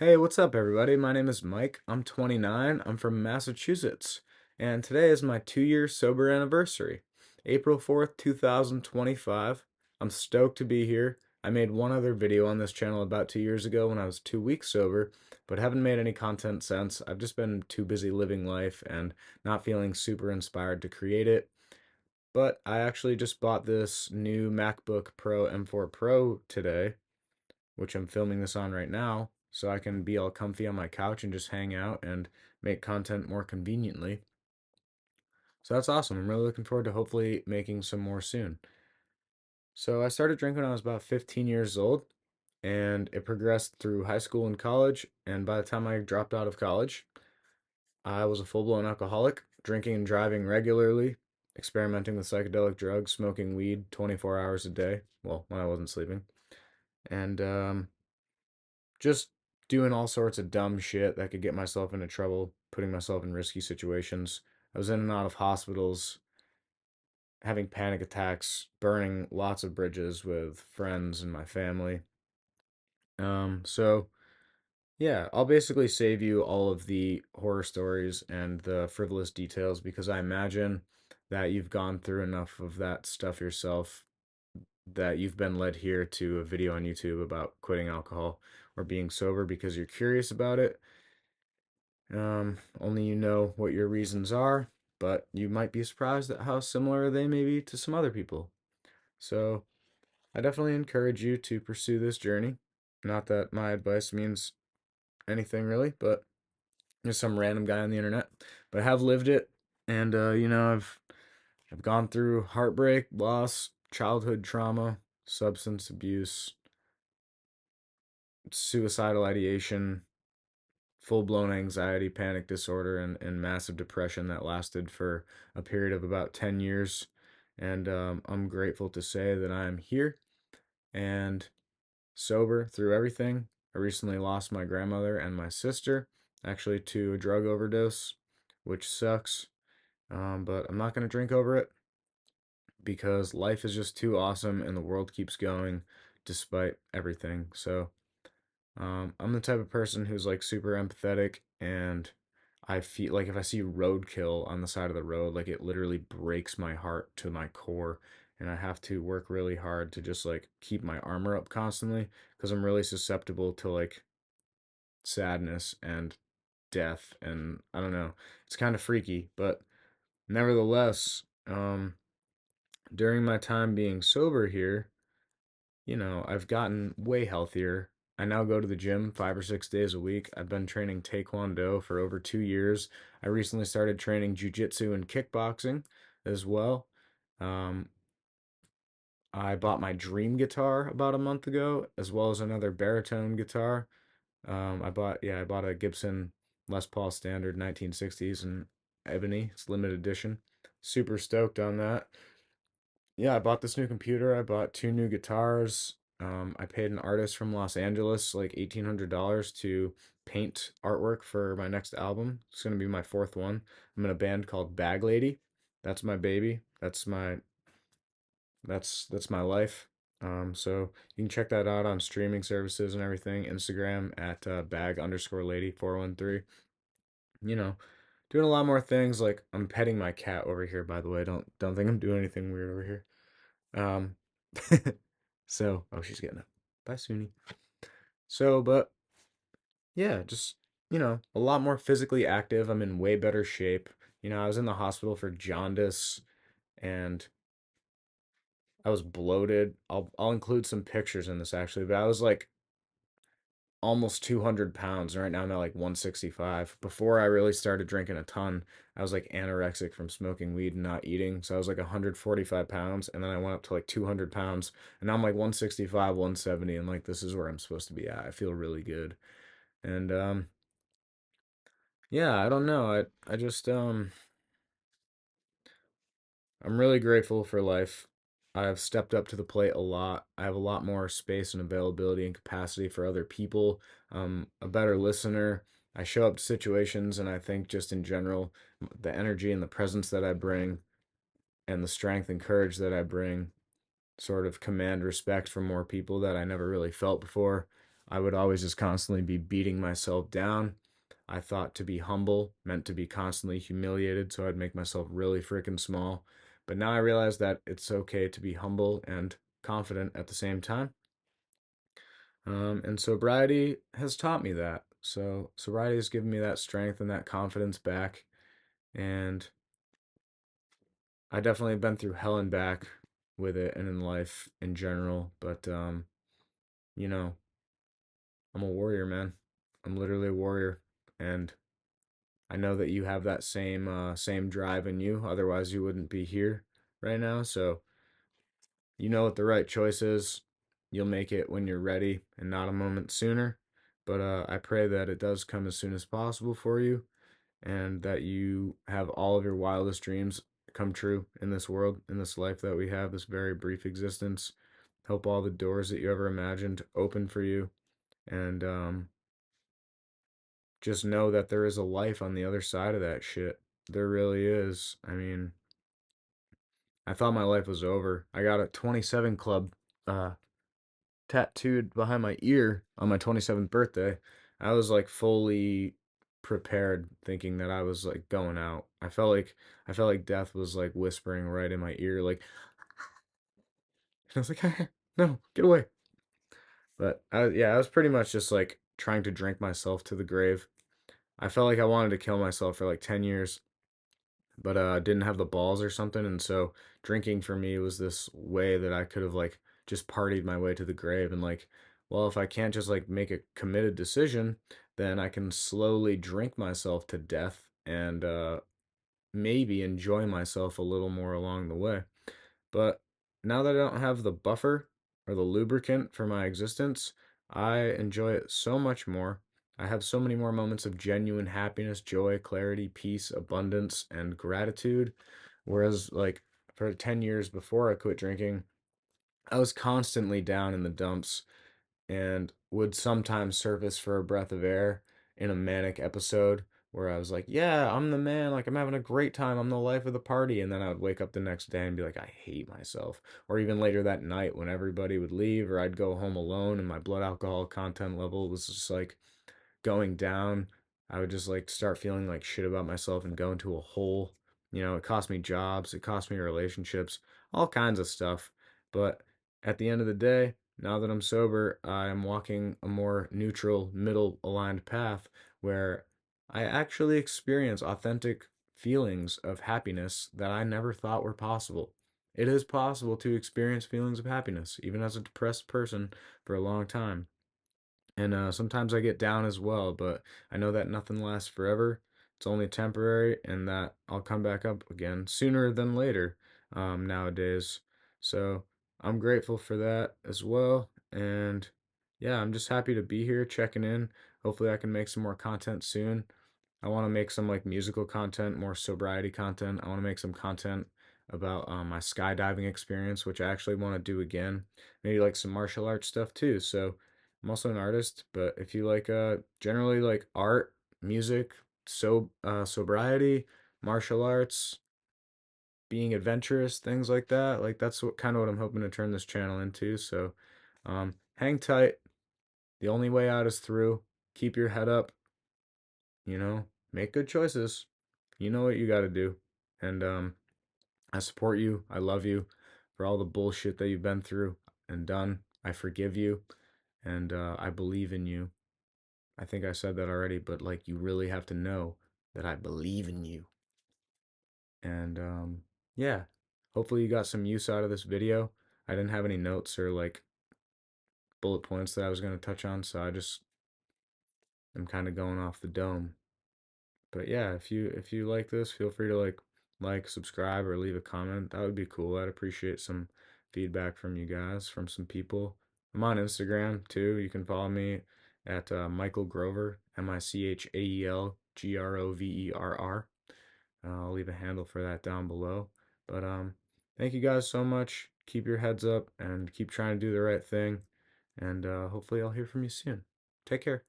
Hey, what's up, everybody? My name is Mike. I'm 29. I'm from Massachusetts. And today is my 2 year sober anniversary, April 4th, 2025. I'm stoked to be here. I made one other video on this channel about 2 years ago when I was 2 weeks sober, but haven't made any content since. I've just been too busy living life and not feeling super inspired to create it. But I actually just bought this new MacBook Pro M4 Pro today, which I'm filming this on right now, so I can be all comfy on my couch and just hang out and make content more conveniently. So that's awesome. I'm really looking forward to hopefully making some more soon. So I started drinking when I was about 15 years old, and it progressed through high school and college. And by the time I dropped out of college, I was a full-blown alcoholic, drinking and driving regularly, experimenting with psychedelic drugs, smoking weed 24 hours a day. Well, when I wasn't sleeping. And just doing all sorts of dumb shit that could get myself into trouble, putting myself in risky situations. I was in and out of hospitals, having panic attacks, burning lots of bridges with friends and my family. So yeah, I'll basically save you all of the horror stories and the frivolous details because I imagine that you've gone through enough of that stuff yourself that you've been led here to a video on YouTube about quitting alcohol or being sober because you're curious about it. Only you know what your reasons are, but you might be surprised at how similar they may be to some other people. So, I definitely encourage you to pursue this journey. Not that my advice means anything really, but just some random guy on the internet. But I have lived it, and I've gone through heartbreak, loss, childhood trauma, substance abuse, suicidal ideation, full blown anxiety, panic disorder, and massive depression that lasted for a period of about 10 years. And I'm grateful to say that I'm here and sober through everything. I recently lost my grandmother and my sister, actually, to a drug overdose, which sucks. But I'm not going to drink over it because life is just too awesome and the world keeps going despite everything. So, I'm the type of person who's like super empathetic, and I feel like if I see roadkill on the side of the road, like it literally breaks my heart to my core, and I have to work really hard to just like keep my armor up constantly because I'm really susceptible to like sadness and death, and I don't know. It's kind of freaky, but nevertheless, during my time being sober here, I've gotten way healthier. I now go to the gym 5 or 6 days a week. I've been training Taekwondo for over 2 years. I recently started training Jiu-Jitsu and kickboxing as well. Um, I bought my dream guitar about a month ago, as well as another baritone guitar. I bought a Gibson Les Paul Standard 1960s in ebony. It's limited edition. Super stoked on that. Yeah, I bought this new computer. I bought two new guitars. I paid an artist from Los Angeles like $1,800 to paint artwork for my next album. It's gonna be my fourth one. I'm in a band called Bag Lady. That's my baby. That's my life. So you can check that out on streaming services and everything. Instagram at bag_lady 413. You know, doing a lot more things. Like I'm petting my cat over here. By the way, don't think I'm doing anything weird over here. Um, oh, she's getting up. Bye, Suni. But yeah, just, a lot more physically active. I'm in way better shape. I was in the hospital for jaundice and I was bloated. I'll include some pictures in this actually, but I was like almost 200 pounds. And right now I'm at like 165. Before I really started drinking a ton, I was like anorexic from smoking weed and not eating. So I was like 145 pounds. And then I went up to like 200 pounds. And now I'm like 165, 170. And like, this is where I'm supposed to be at. I feel really good. And yeah, I don't know. I just, I'm really grateful for life. I've stepped up to the plate a lot. I have a lot more space and availability and capacity for other people. A better listener. I show up to situations, and I think just in general, the energy and the presence that I bring, and the strength and courage that I bring, sort of command respect from more people that I never really felt before. I would always just constantly be beating myself down. I thought to be humble meant to be constantly humiliated, so I'd make myself really freaking small. But now I realize that it's okay to be humble and confident at the same time. And sobriety has taught me that. So sobriety has given me that strength and that confidence back. And I definitely been through hell and back with it and in life in general. But you know, I'm a warrior, man. I'm literally a warrior, and I know that you have that same drive in you. Otherwise, you wouldn't be here right now. So you know what the right choice is. You'll make it when you're ready and not a moment sooner. But I pray that it does come as soon as possible for you, and that you have all of your wildest dreams come true in this world, in this life that we have, this very brief existence. Hope all the doors that you ever imagined open for you, and just know that there is a life on the other side of that shit. There really is. I mean, I thought my life was over. I got a 27 Club uh, tattooed behind my ear on my 27th birthday. I was like fully prepared thinking that I was like going out. I felt like death was like whispering right in my ear like I was like no, get away. But yeah, I was pretty much just like trying to drink myself to the grave. I felt like I wanted to kill myself for like 10 years, but didn't have the balls or something, and so drinking for me was this way that I could have like just partied my way to the grave. And like, well, if I can't just like make a committed decision, then I can slowly drink myself to death and maybe enjoy myself a little more along the way. But now that I don't have the buffer or the lubricant for my existence, I enjoy it so much more. I have so many more moments of genuine happiness, joy, clarity, peace, abundance, and gratitude. Whereas, like, for 10 years before I quit drinking, I was constantly down in the dumps and would sometimes surface for a breath of air in a manic episode where I was like, yeah, I'm the man. Like, I'm having a great time. I'm the life of the party. And then I would wake up the next day and be like, I hate myself. Or even later that night when everybody would leave, or I'd go home alone and my blood alcohol content level was just like going down. I would just like start feeling like shit about myself and go into a hole. You know, it cost me jobs, it cost me relationships, all kinds of stuff. But at the end of the day, now that I'm sober, I'm walking a more neutral, middle aligned path where I actually experience authentic feelings of happiness that I never thought were possible. It is possible to experience feelings of happiness, even as a depressed person, for a long time. And sometimes I get down as well, but I know that nothing lasts forever. It's only temporary, and that I'll come back up again sooner than later nowadays. So I'm grateful for that as well. And yeah, I'm just happy to be here checking in. Hopefully, I can make some more content soon. I want to make some like musical content, more sobriety content. I want to make some content about my skydiving experience, which I actually want to do again. Maybe like some martial arts stuff too. So I'm also an artist, but if you like generally like art, music, sobriety, martial arts, being adventurous, things like that's what kind of what I'm hoping to turn this channel into. So hang tight. The only way out is through. Keep your head up, make good choices. You know what you got to do. And I support you. I love you for all the bullshit that you've been through and done. I forgive you, and I believe in you. I think I said that already, but like you really have to know that I believe in you. And yeah, hopefully you got some use out of this video. I didn't have any notes or like bullet points that I was going to touch on, so I just am kind of going off the dome. But yeah, if you like this, feel free to like, subscribe, or leave a comment. That would be cool. I'd appreciate some feedback from you guys, from some people. I'm on Instagram too. You can follow me at Michael Grover, MichaelGroverr. I'll leave a handle for that down below. But thank you guys so much. Keep your heads up and keep trying to do the right thing. And hopefully I'll hear from you soon. Take care.